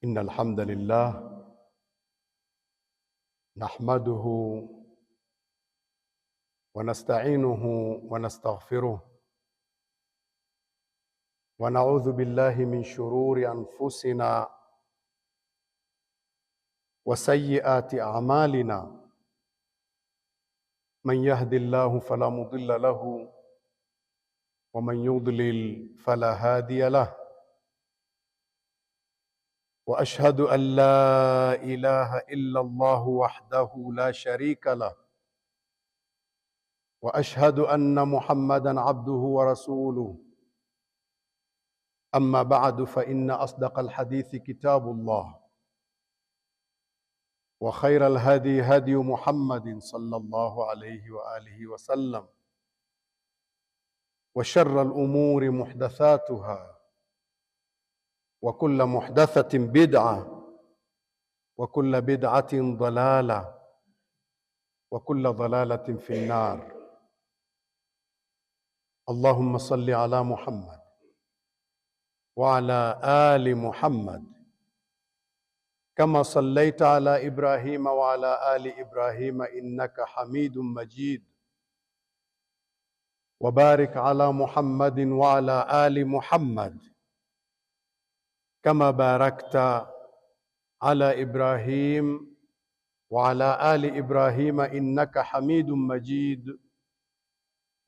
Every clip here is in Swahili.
إن الحمد لله نحمده ونستعينه ونستغفره ونعوذ بالله من شرور أنفسنا وسيئات أعمالنا من يهد الله فلا مضل له ومن يضلل فلا هادي له وأشهد أن لا إله إلا الله وحده لا شريك له وأشهد أن محمدًا عبده ورسوله أما بعد فإن أصدق الحديث كتاب الله وخير الهدي هدي محمد صلى الله عليه وآله وسلم وشر الأمور محدثاتها وكل محدثة بدعة وكل بدعة ضلالة وكل ضلالة في النار. اللهم صل على محمد وعلى آل محمد كما صليت على إبراهيم وعلى آل إبراهيم إنك حميد مجيد وبارك على محمد وعلى آل محمد كما باركت على إبراهيم وعلى آل إبراهيم إنك حميد مجيد.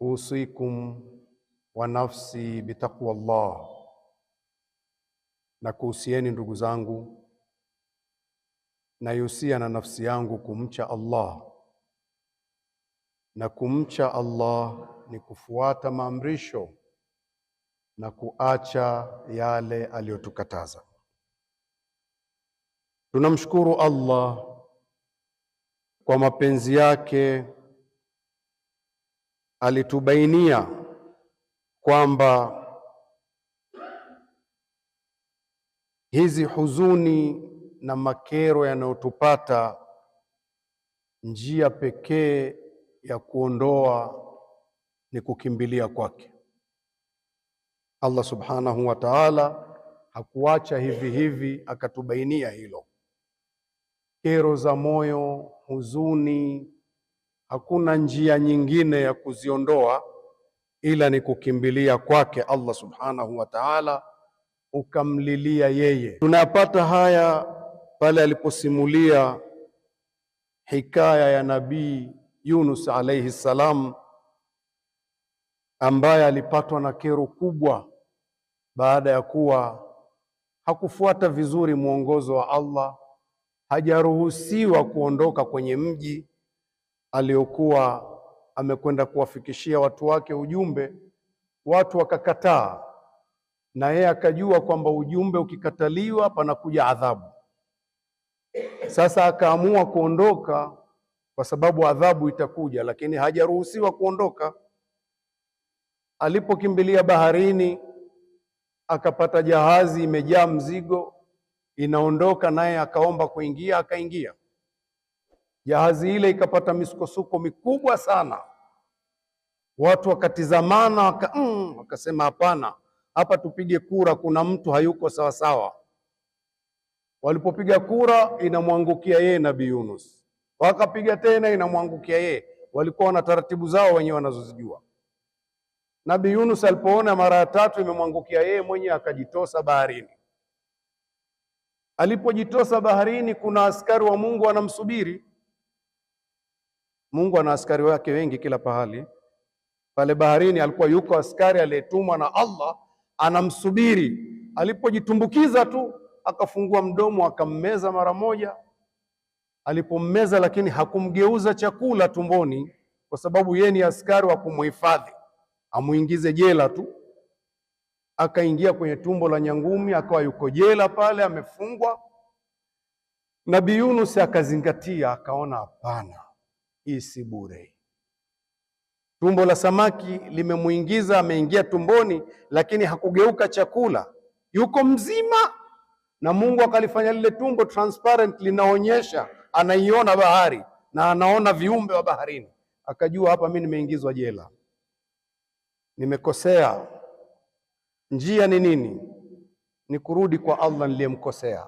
أوصيكم ونفسي بتقوى الله. Nakuhusieni ndugu zangu, nayusia na nafsi yangu kumcha Allah, na kumcha Allah ni kufuata maamrisho na kuacha yale aliyotukataza. Tunamshukuru Allah kwa mapenzi yake, alitubainia kwamba hizi huzuni na makero yanayotupata, njia pekee ya kuondoa ni kukimbilia kwake. Allah subhanahu wa ta'ala hakuacha hivi hivi, akatubainia hilo. Kero za moyo, huzuni, hakuna njia nyingine ya kuziondoa ila ni kukimbilia kwake Allah subhanahu wa ta'ala, ukamlilia yeye. Tunapata haya pale aliposimulia hikaya ya Nabii Yunus alayhi salam, ambaye alipatwa na kero kubwa baada ya kuwa hakufuata vizuri mwongozo wa Allah. Hajaruhusiwa kuondoka kwenye mji aliokuwa amekwenda kuwafikishia watu wake ujumbe. Watu wakakataa, na yeye akajua kwamba ujumbe ukikataliwa panakuja adhabu. Sasa akaamua kuondoka kwa sababu adhabu itakuja, lakini hajaruhusiwa kuondoka. Alipokimbilia baharini, akapata jahazi imejaa mzigo inaondoka, naye akaomba kuingia, akaingia. Jahazi ile ikapata misukosuko mikubwa sana. Watu wakatizamana, wakasema hapana, hapa tupige kura, kuna mtu hayuko sawa sawa. Walipopiga kura, inamwangukia yeye Nabii Yunus. Wakapiga tena, inamwangukia yeye. Walikuwa na taratibu zao wenyewe wanazozijua. Nabii Yunus alipoona mara ya tatu imemwangukia yeye mwenyewe, akajitosa baharini. Alipojitosa baharini, kuna askari wa Mungu anamsubiri. Mungu ana askari wake wengi kila pahali. Pale baharini alikuwa yuko askari aliyetumwa na Allah, anamsubiri. Alipojitumbukiza tu, akafungua mdomo, akammeza mara moja. Alipommeza, lakini hakumgeuza chakula tumboni, kwa sababu yeye ni askari wa kumhifadhi, amuingize jela tu. Akaingia kwenye tumbo la nyangumi, akawa yuko jela pale, amefungwa. Nabii Yunus akazingatia, akaona hapana, hii si bure. Tumbo la samaki limemuingiza, ameingia tumboni, lakini hakugeuka chakula, yuko mzima. Na Mungu akalifanya lile tumbo transparent, linaonyesha, anaiona bahari na anaona viumbe wa baharini. Akajua hapa mimi nimeingizwa jela, nimekosea. Njia ni nini? Ni kurudi kwa Allah niliyemkosea.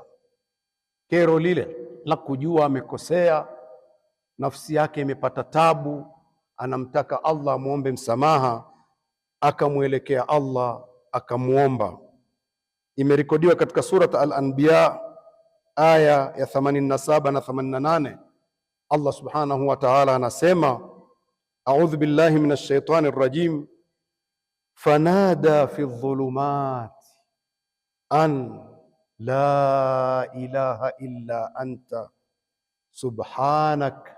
kero lile la kujua amekosea, nafsi yake imepata tabu, anamtaka Allah amuombe msamaha, akamwelekea Allah akamuomba. Imerekodiwa katika surat Al-Anbiya aya ya 87 na 88. Allah subhanahu wa ta'ala anasema, a'udhu billahi minash shaitani rrajim, fanada fi dhulumat an la ilaha illa anta subhanak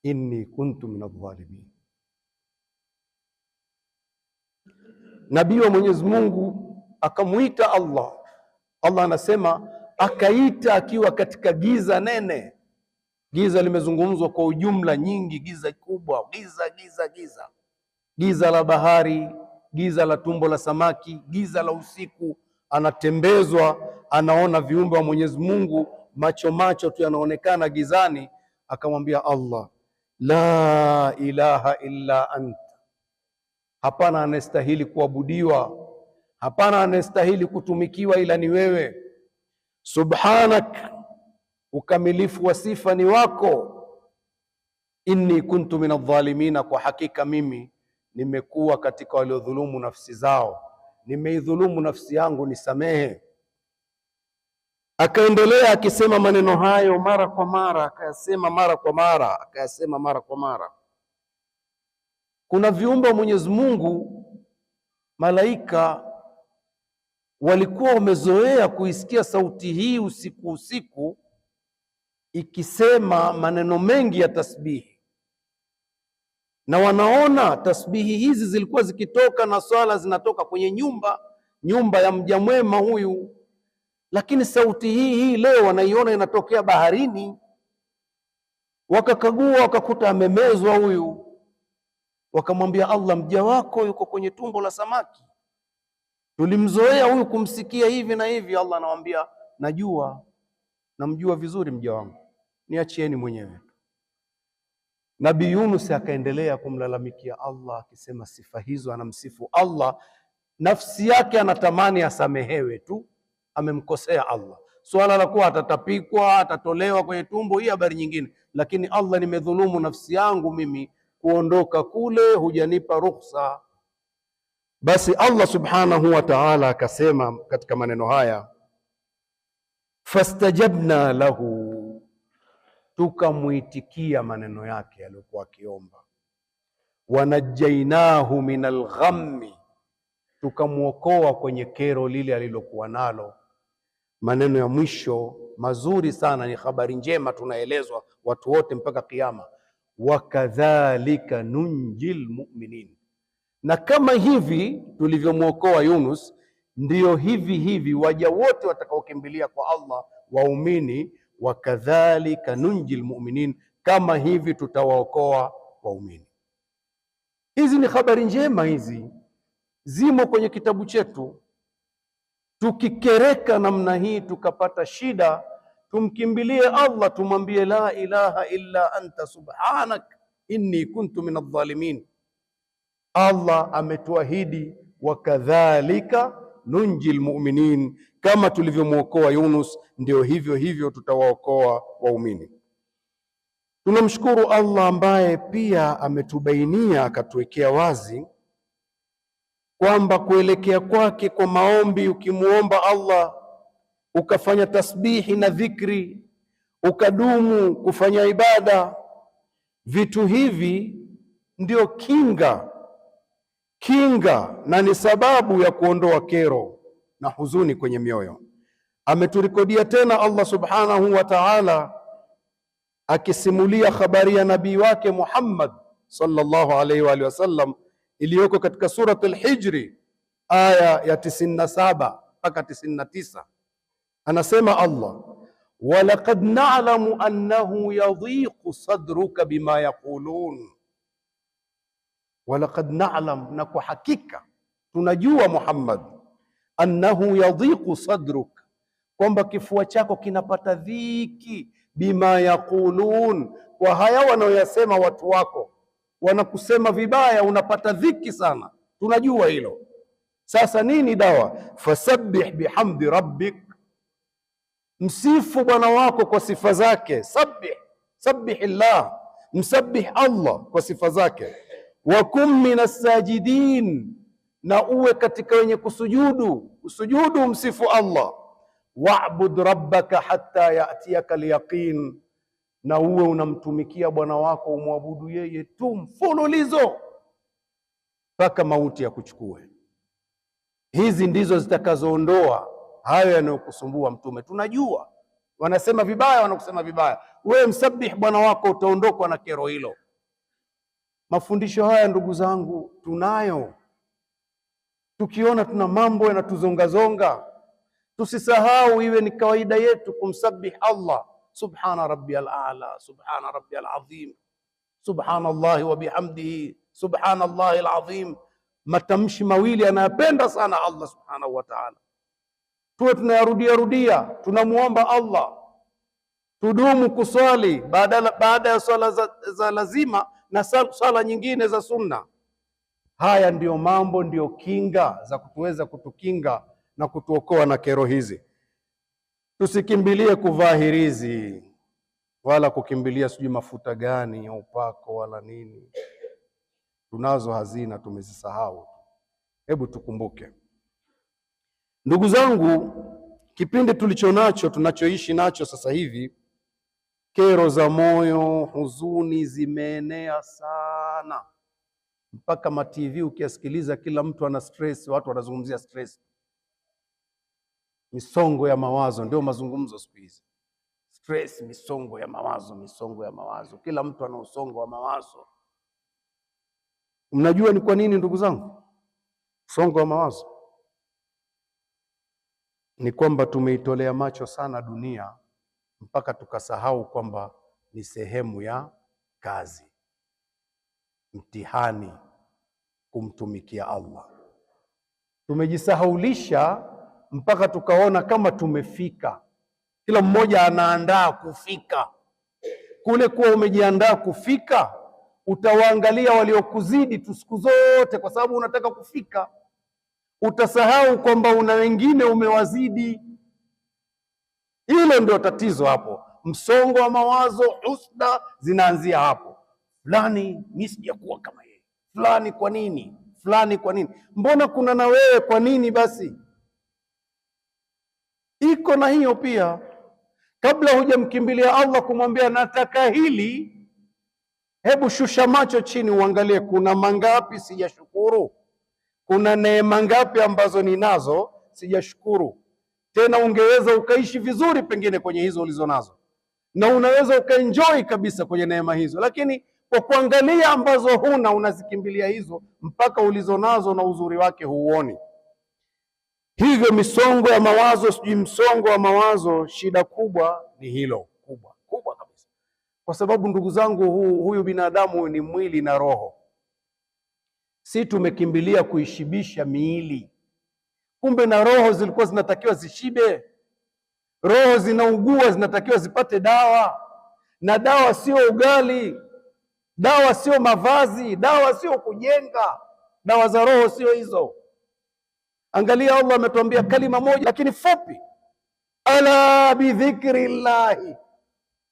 inni kuntu minadh-dhalimin. Nabii wa Mwenyezi Mungu akamuita Allah. Allah anasema akaita akiwa katika giza nene. Giza limezungumzwa kwa ujumla nyingi, giza kubwa, giza la bahari, giza la tumbo la samaki, giza la usiku. Anatembezwa, anaona viumbe wa Mwenyezi Mungu, macho tu yanaonekana gizani. Akamwambia Allah, la ilaha illa anta, hapana anastahili kuabudiwa, hapana anastahili kutumikiwa ila ni wewe. Subhanak, ukamilifu wa sifa ni wako. Inni kuntu minadh-dhalimin, kwa hakika mimi nimekuwa katika waliodhulumu nafsi zao, nimeidhulumu nafsi yangu, nisamehe. Akaendelea akisema maneno hayo mara kwa mara, akayasema mara kwa mara. Kuna viumbe wa Mwenyezi Mungu, malaika, walikuwa wamezoea kuisikia sauti hii usiku ikisema maneno mengi ya tasbihi, na wanaona tasbihi hizi zilikuwa zikitoka na swala zinatoka kwenye nyumba ya mja mwema huyu, lakini sauti hii leo wanaiona inatokea baharini. Wakakagua wakakuta amemezwa huyu. Wakamwambia Allah, mja wako yuko kwenye tumbo la samaki, tulimzoea huyu kumsikia hivi na hivi. Allah anawaambia, najua, namjua vizuri mja wangu, niachieni mwenyewe. Nabii Yunus akaendelea kumlalamikia Allah akisema sifa hizo, anamsifu Allah, nafsi yake anatamani asamehewe tu, amemkosea Allah. Swala la kuwa atatapikwa, atatolewa kwenye tumbo, hii habari nyingine, lakini Allah, nimedhulumu nafsi yangu mimi, kuondoka kule hujanipa ruhusa. Basi Allah subhanahu wa ta'ala akasema katika maneno haya, fastajabna lahu, tukamuitikia maneno yake aliyokuwa akiomba. Wanajainahu minal ghammi, tukamuokoa kwenye kero lile alilokuwa nalo. Maneno ya mwisho mazuri sana, ni habari njema tunaelezwa watu wote mpaka kiyama. Wakadhalika nunjil mu'minin, na kama hivi tulivyomuokoa Yunus, ndiyo hivi waja wote watakaokimbilia kwa Allah, waumini. Wakadhalika nunjil mu'minin, kama hivi tutawaokoa waumini. Hizi ni habari njema, hizi zimo kwenye kitabu chetu. Tukikereka namna hii tukapata shida, tumkimbilie Allah, tumwambie la ilaha illa anta subhanak inni kuntu minadh-dhalimin. Allah ametuahidi wakadhalika nunjil mu'minin, kama tulivyomwokoa Yunus ndio hivyo tutawaokoa waumini. Tunamshukuru Allah ambaye pia ametubainia akatuwekea wazi kwamba kuelekea kwake kwa maombi, ukimuomba Allah ukafanya tasbihi na dhikri, ukadumu kufanya ibada, vitu hivi ndio kinga na ni sababu ya kuondoa kero na huzuni kwenye mioyo. Ameturekodia tena Allah subhanahu wa ta'ala akisimulia habari ya nabii wake Muhammad sallallahu alaihi wa alihi wasallam, iliyoko katika surat Al-Hijri aya ya 97 mpaka 99. Anasema Allah, walaqad na'lamu annahu yadhiqu sadruka bima yaqulun. Walaqad na'lam, na kwa hakika tunajua Muhammad, annahu yadhiqu sadruk, kwamba kifua chako kinapata dhiki, bima yaqulun, kwa haya wanaoyasema watu wako, wanakusema vibaya, unapata dhiki sana, tunajua hilo. Sasa nini dawa? Fasabbih bihamdi rabbik, Msifu bwana wako kwa sifa zake, sabbihillah, msabbih Allah kwa sifa zake. Wa kum minas sajidin, na uwe katika wenye kusujudu, usujudu msifu Allah. Wa'bud rabbaka hatta ya'tiyaka al-yaqin, na uwe unamtumikia bwana wako, umwabudu yeye tu mfululizo mpaka mauti ya kuchukue. Hizi ndizo zitakazoondoa hayo yanayokusumbua Mtume. Tunajua wanasema vibaya, wanakusema vibaya, wewe msabih bwana wako, utaondokwa na kero hilo. Mafundisho haya ndugu zangu tunayo. Tukiona tuna mambo yanatuzongazonga, tusisahau, iwe ni kawaida yetu kumsabih Allah. Subhana rabbiyal a'la, subhana rabbiyal azim, subhanallahi wa bihamdihi, subhanallahi alazim. Matamshi mawili anayapenda sana Allah subhanahu wa ta'ala, tuwe tunayarudia rudia. Tunamuomba Allah, tudumu kuswali baada ya swala za lazima na swala nyingine za sunna. Haya ndiyo mambo, ndiyo kinga za kutuweza kutukinga na kutuokoa na kero hizi. Tusikimbilie kuvaa hirizi wala kukimbilia sijui mafuta gani ya upako wala nini. Tunazo hazina, tumezisahau. Hebu tukumbuke ndugu zangu, kipindi tulichonacho, tunachoishi nacho sasa hivi, kero za moyo, huzuni zimeenea sana, mpaka ma TV ukiasikiliza kila mtu ana stress, watu wanazungumzia stress. Misongo ya mawazo ndio mazungumzo siku hizi. Stress, misongo ya mawazo, misongo ya mawazo. Kila mtu ana usongo wa mawazo. Mnajua ni kwa nini ndugu zangu msongo wa mawazo? Ni kwamba tumeitolea macho sana dunia mpaka tukasahau kwamba ni sehemu ya kazi, mtihani kumtumikia Allah. Tumejisahaulisha mpaka tukaona kama tumefika. Kila mmoja anaandaa kufika. Kule kuwa umejiandaa kufika, utawaangalia waliokuzidi tu siku zote, kwa sababu unataka kufika. Utasahau kwamba una wengine umewazidi. Hilo ndio tatizo hapo. Msongo wa mawazo, husda zinaanzia hapo. Fulani mimi sijakuwa kama yeye, fulani kwa nini, fulani kwa nini, mbona kuna na wewe kwa nini? Basi iko na hiyo pia. Kabla hujamkimbilia Allah kumwambia nataka hili, hebu shusha macho chini uangalie, kuna mangapi sijashukuru, kuna neema ngapi ambazo ninazo sijashukuru. Tena ungeweza ukaishi vizuri pengine kwenye hizo ulizo nazo, na unaweza ukaenjoy kabisa kwenye neema hizo, lakini kwa kuangalia ambazo huna unazikimbilia hizo, mpaka ulizo nazo na uzuri wake huuoni. Hivyo misongo ya mawazo, sijui msongo wa mawazo, shida kubwa ni hilo, kubwa kabisa. Kwa sababu ndugu zangu, huyu binadamu ni mwili na roho. Si tumekimbilia kuishibisha miili, kumbe na roho zilikuwa zinatakiwa zishibe. Roho zinaugua, zinatakiwa zipate dawa, na dawa sio ugali, dawa sio mavazi, dawa sio kujenga. Dawa za roho sio hizo. Angalia, Allah ametuambia kalima moja lakini fupi, ala bidhikrillahi,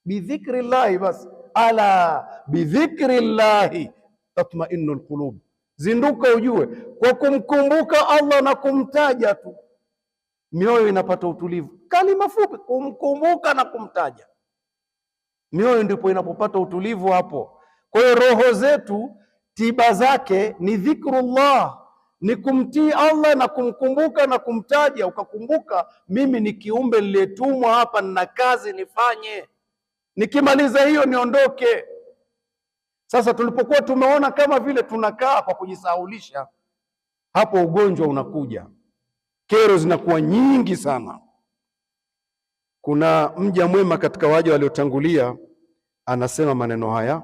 bidhikrillahi basi, ala bidhikrillahi tatma'innul qulub. Zinduka ujue, kwa kumkumbuka Allah na kumtaja tu mioyo inapata utulivu. Kalima fupi, kumkumbuka na kumtaja, mioyo ndipo inapopata utulivu hapo. Kwa hiyo roho zetu tiba zake ni dhikrullah, ni kumtii Allah na kumkumbuka na kumtaja. Ukakumbuka mimi ni kiumbe niliyetumwa hapa, nina kazi nifanye, nikimaliza hiyo niondoke. Sasa tulipokuwa tumeona kama vile tunakaa kwa kujisahaulisha, hapo ugonjwa unakuja, kero zinakuwa nyingi sana. Kuna mja mwema katika waja waliotangulia anasema maneno haya: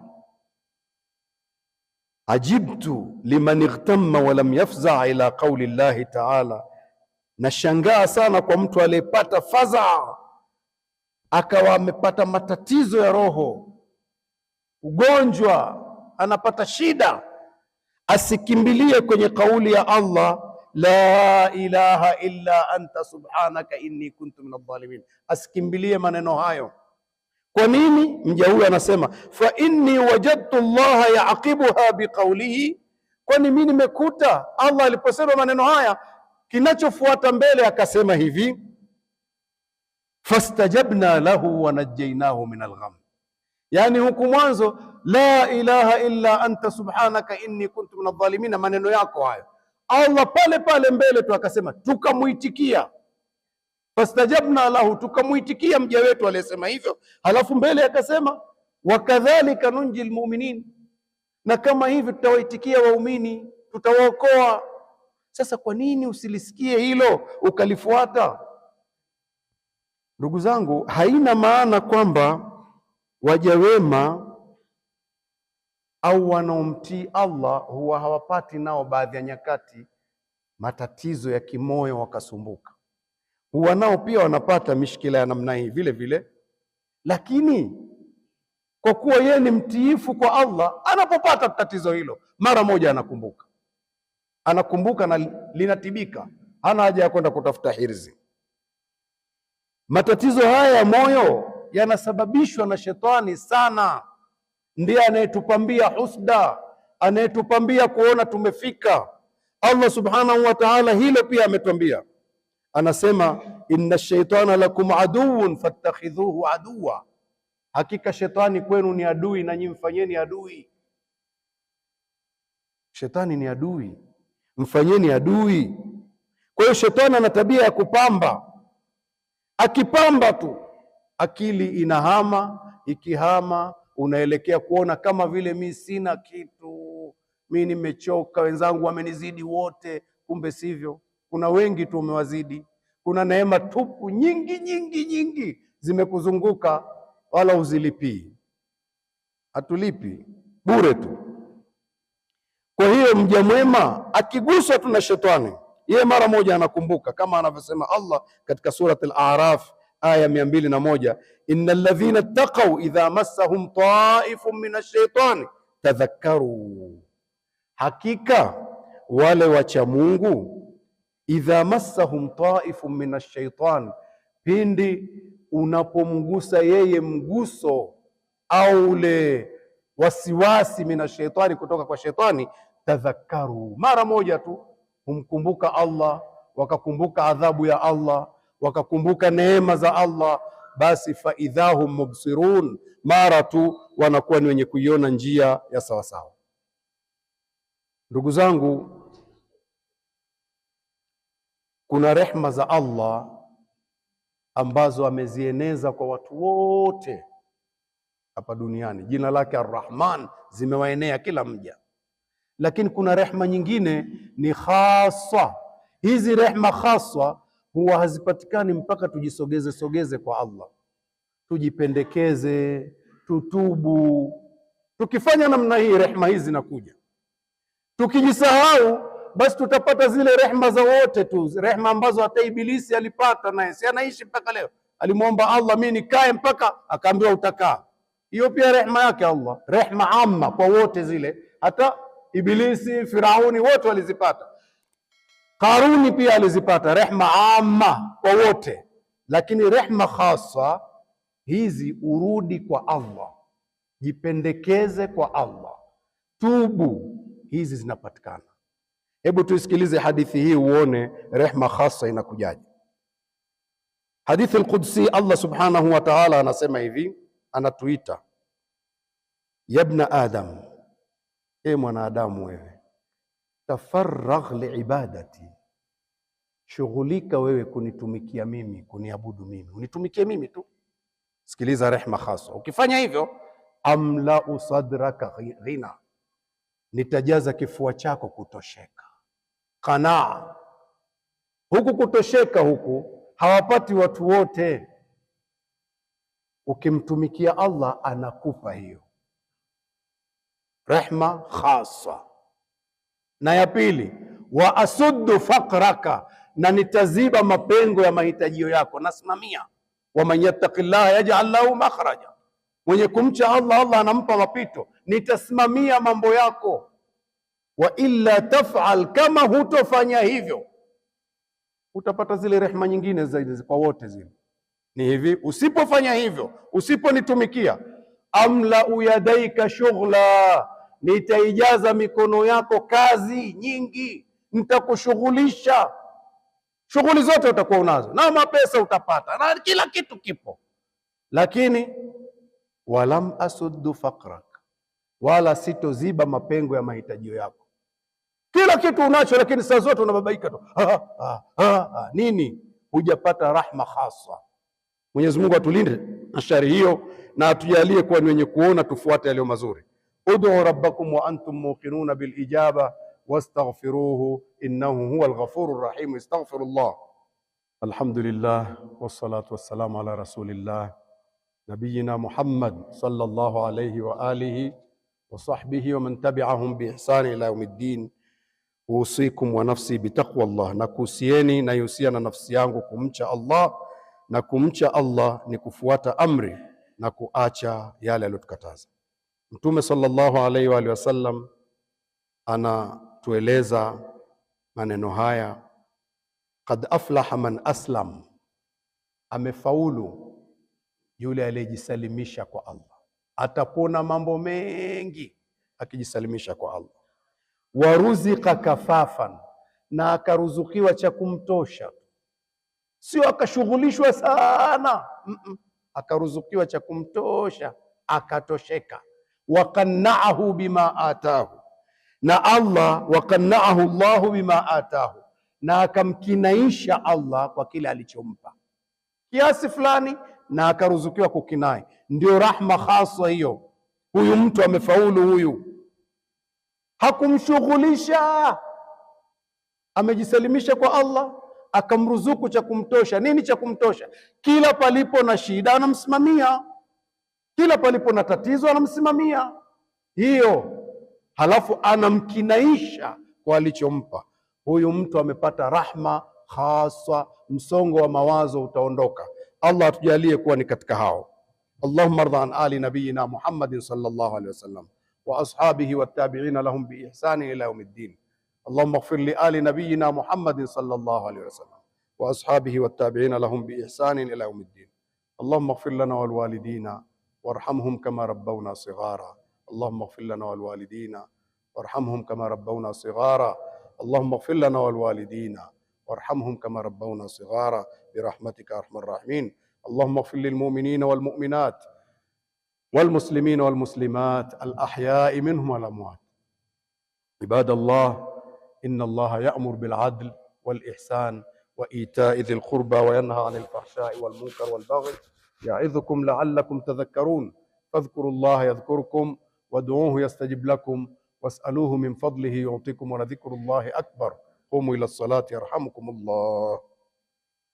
ajibtu liman ightamma wa lam yafza ila qawli llahi ta'ala, nashangaa sana kwa mtu aliyepata fadhaa, akawa amepata matatizo ya roho, ugonjwa, anapata shida, asikimbilie kwenye kauli ya Allah la ilaha illa anta subhanaka inni kuntu minadh dhalimin, asikimbilie maneno hayo. Kwa nini? Mja huyu anasema fa inni wajadtu Allaha yaqibuha biqaulihi, kwani mimi nimekuta Allah aliposema maneno haya, kinachofuata mbele akasema hivi, fastajabna lahu wa najjaynahu min algham. Yani huku mwanzo la ilaha illa anta subhanaka inni kuntu minadh dhalimin, maneno yako hayo, Allah pale pale mbele tu akasema tukamuitikia, fastajabna lahu, tukamuitikia mja wetu aliyesema hivyo. Halafu mbele akasema wakadhalika nunjil mu'minin, na kama hivi tutawaitikia waumini, tutawaokoa. Sasa kwa nini usilisikie hilo ukalifuata? Ndugu zangu, haina maana kwamba waja wema au wanaomtii Allah huwa hawapati nao baadhi ya nyakati matatizo ya kimoyo wakasumbuka. Huwa nao pia wanapata mishkila ya namna hii vile vile, lakini kwa kuwa yeye ni mtiifu kwa Allah, anapopata tatizo hilo mara moja anakumbuka na linatibika, hana haja ya kwenda kutafuta hirzi. Matatizo haya ya moyo yanasababishwa na shetani sana. Ndiye anayetupambia husda, anayetupambia kuona tumefika. Allah subhanahu wa ta'ala hilo pia ametuambia, anasema inna shaitana lakum aduwwun fattakhidhuhu aduwa, hakika shetani kwenu ni adui na nyinyi mfanyeni adui. Shetani ni adui, mfanyeni adui. Kwa hiyo shetani ana tabia ya kupamba. Akipamba tu akili inahama, ikihama unaelekea kuona kama vile mi sina kitu, mi nimechoka, wenzangu wamenizidi wote. Kumbe sivyo, kuna wengi tu umewazidi. Kuna neema tupu nyingi nyingi nyingi zimekuzunguka, wala uzilipii. Hatulipi, bure tu. Kwa hiyo mja mwema akiguswa tu na shetani, yeye mara moja anakumbuka, kama anavyosema Allah katika surat al-A'raf aya 201, innal ladhina ittaqaw idha massahum ta'ifun minash shaitani tadhakkaru, hakika wale wacha Mungu, idha massahum ta'ifun minash shaitani, pindi unapomgusa yeye mguso au ule wasiwasi minash shaitani, kutoka kwa shetani, tadhakkaru, mara moja tu humkumbuka Allah, wakakumbuka adhabu ya Allah, wakakumbuka neema za Allah, basi fa idhahum mubsirun, mara tu wanakuwa ni wenye kuiona njia ya sawasawa. Ndugu zangu, kuna rehma za Allah ambazo amezieneza kwa watu wote hapa duniani. Jina lake Ar-Rahman zimewaenea kila mja, lakini kuna rehma nyingine ni khaswa. Hizi rehma khaswa huwa hazipatikani mpaka tujisogeze kwa Allah, tujipendekeze, tutubu. Tukifanya namna hii, rehma hizi zinakuja. Tukijisahau, basi tutapata zile rehma za wote tu, rehma ambazo hata Ibilisi alipata, naye si anaishi mpaka leo. Alimwomba Allah, mimi nikae mpaka, akaambiwa utakaa. Hiyo pia rehma yake Allah, rehma amma kwa wote zile. Hata Ibilisi, Firauni wote walizipata. Karuni pia alizipata, rehma amma kwa wote. Lakini rehma khasa hizi, urudi kwa Allah, jipendekeze kwa Allah, tubu, hizi zinapatikana. Hebu tuisikilize hadithi hii uone rehma khasa inakujaje. Hadithi al-Qudsi, Allah subhanahu wa ta'ala anasema hivi, anatuita, yabna Adam, e mwanadamu wewe, tafarragh liibadati, shughulika wewe kunitumikia mimi, kuniabudu mimi, unitumikie mimi tu. Sikiliza rehma khasa. Ukifanya hivyo, amlau sadraka ghina, nitajaza kifua chako kutosheka. Qanaa, huku kutosheka huku hawapati watu wote. Ukimtumikia Allah anakupa hiyo rehma khasa. Na ya pili, wa asuddu faqraka, na nitaziba mapengo ya mahitajio yako, nasimamia. Wa man yattaqillaha yaj'al lahu makhraja, mwenye kumcha Allah, Allah anampa mapito, nitasimamia mambo yako. Wa illa taf'al, kama hutofanya hivyo, utapata zile rehema nyingine zaidi kwa wote zile. Ni hivi, usipofanya hivyo, usiponitumikia, amla uyadaika shughla, nitaijaza mikono yako kazi nyingi, nitakushughulisha shughuli zote utakuwa unazo, na mapesa utapata na kila kitu kipo, lakini walam asuddu faqrak, wala sitoziba mapengo ya mahitajio yako. Kila kitu unacho, lakini saa zote unababaika tu. Nini? Hujapata rahma khasa. Mwenyezi Mungu atulinde na shari hiyo, na atujalie kuwa ni wenye kuona, tufuate yaliyo mazuri. Ud'u rabbakum wa antum muqinuna bil ijaba wastaghfiruhu innahu huwal ghafurur rahim. Astaghfirullah. Alhamdulillah wassalatu wassalamu ala rasulillah nabiyina Muhammad sallallahu alayhi wa alihi wa sahbihi wa man tabi'ahum bi ihsani ila yaumiddin. Usikum wa nafsi bitaqwa Allah, na kuhusieni na yusia na nafsi yangu kumcha Allah, na kumcha Allah ni kufuata amri na kuacha yale aliyotukataza. Mtume sallallahu alayhi wa alihi wasallam anatueleza maneno haya, qad aflaha man aslam, amefaulu yule aliyejisalimisha kwa Allah, atapona mambo mengi akijisalimisha kwa Allah. Waruzika kafafan, na akaruzukiwa cha kumtosha, sio akashughulishwa sana, akaruzukiwa cha kumtosha akatosheka. Waqanna'ahu bima atahu, na Allah waqanna'ahu Allahu bima atahu, na akamkinaisha Allah kwa kile alichompa kiasi fulani, na akaruzukiwa kukinai. Ndio rahma khasa hiyo. Huyu mtu amefaulu, huyu hakumshughulisha, amejisalimisha kwa Allah, akamruzuku cha kumtosha. Nini cha kumtosha? Kila palipo na shida anamsimamia, kila palipo na tatizo anamsimamia hiyo, halafu anamkinaisha kwa alichompa. Huyu mtu amepata rahma khasa, msongo wa mawazo utaondoka. Allah atujalie kuwa ni katika hao. Allahumma arda an ali nabiyina Muhammadin sallallahu alaihi wasallam wa ashabihi wattabi'ina lahum bi ihsani ila yaumiddin. Allahumma ighfir li ali nabiyina Muhammadin sallallahu alaihi wasallam wa ashabihi wattabi'ina lahum bi ihsani ila yaumiddin. Allahumma ighfir lana wal walidina warhamhum kama rabbawna sighara. Allahumma ighfir lana wal walidina warhamhum kama rabbawna sighara. Allahumma ighfir lana wal walidina warhamhum kama rabbawna sighara birahmatika arhamar rahimin. اللهم اغفر للمؤمنين والمؤمنات والمسلمين والمسلمات الأحياء منهم والأموات. عباد الله، إن الله يأمر بالعدل والإحسان وإيتاء ذي القربى وينهى عن الفحشاء والمنكر والبغي يعظكم لعلكم تذكرون. فاذكروا الله يذكركم وادعوه يستجب لكم واسألوه من فضله يعطيكم ولذكر الله أكبر. قوموا إلى الصلاة يرحمكم الله.